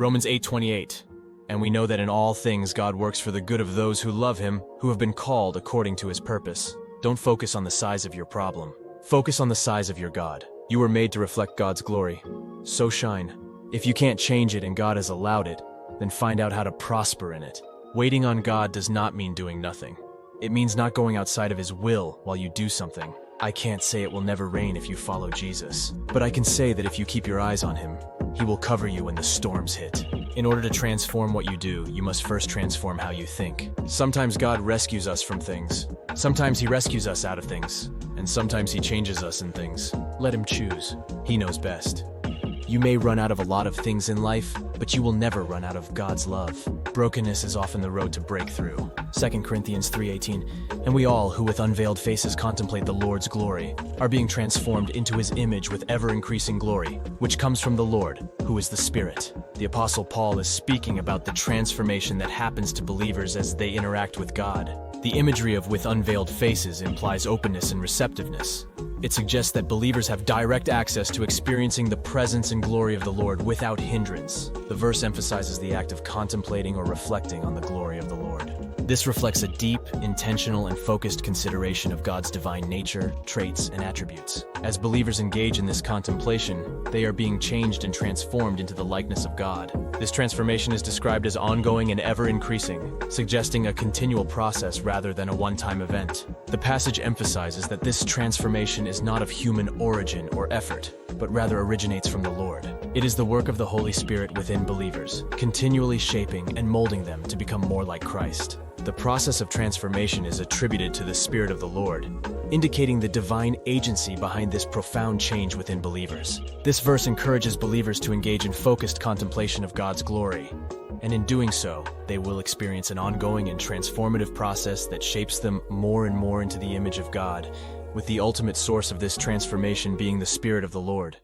Romans 8:28. And we know that in all things God works for the good of those who love him, who have been called according to his purpose. Don't focus on the size of your problem. Focus on the size of your God. You were made to reflect God's glory. So shine. If you can't change it and God has allowed it, then find out how to prosper in it. Waiting on God does not mean doing nothing. It means not going outside of his will while you do something. I can't say it will never rain if you follow Jesus, but I can say that if you keep your eyes on him, he will cover you when the storms hit. In order to transform what you do, you must first transform how you think. Sometimes God rescues us from things. Sometimes he rescues us out of things. And sometimes he changes us in things. Let him choose. He knows best. You may run out of a lot of things in life, but you will never run out of God's love. Brokenness is often the road to breakthrough. 2 Corinthians 3:18. And we all, who with unveiled faces contemplate the Lord's glory, are being transformed into his image with ever-increasing glory, which comes from the Lord, who is the Spirit. The Apostle Paul is speaking about the transformation that happens to believers as they interact with God. The imagery of with unveiled faces implies openness and receptiveness. It suggests that believers have direct access to experiencing the presence and glory of the Lord without hindrance. The verse emphasizes the act of contemplating or reflecting on the glory of the Lord. This reflects a deep, intentional, and focused consideration of God's divine nature, traits, and attributes. As believers engage in this contemplation, they are being changed and transformed into the likeness of God. This transformation is described as ongoing and ever-increasing, suggesting a continual process rather than a one-time event. The passage emphasizes that this transformation is not of human origin or effort, but rather originates from the Lord. It is the work of the Holy Spirit within believers, continually shaping and molding them to become more like Christ. The process of transformation is attributed to the Spirit of the Lord, indicating the divine agency behind this profound change within believers. This verse encourages believers to engage in focused contemplation of God's glory, and in doing so, they will experience an ongoing and transformative process that shapes them more and more into the image of God, with the ultimate source of this transformation being the Spirit of the Lord.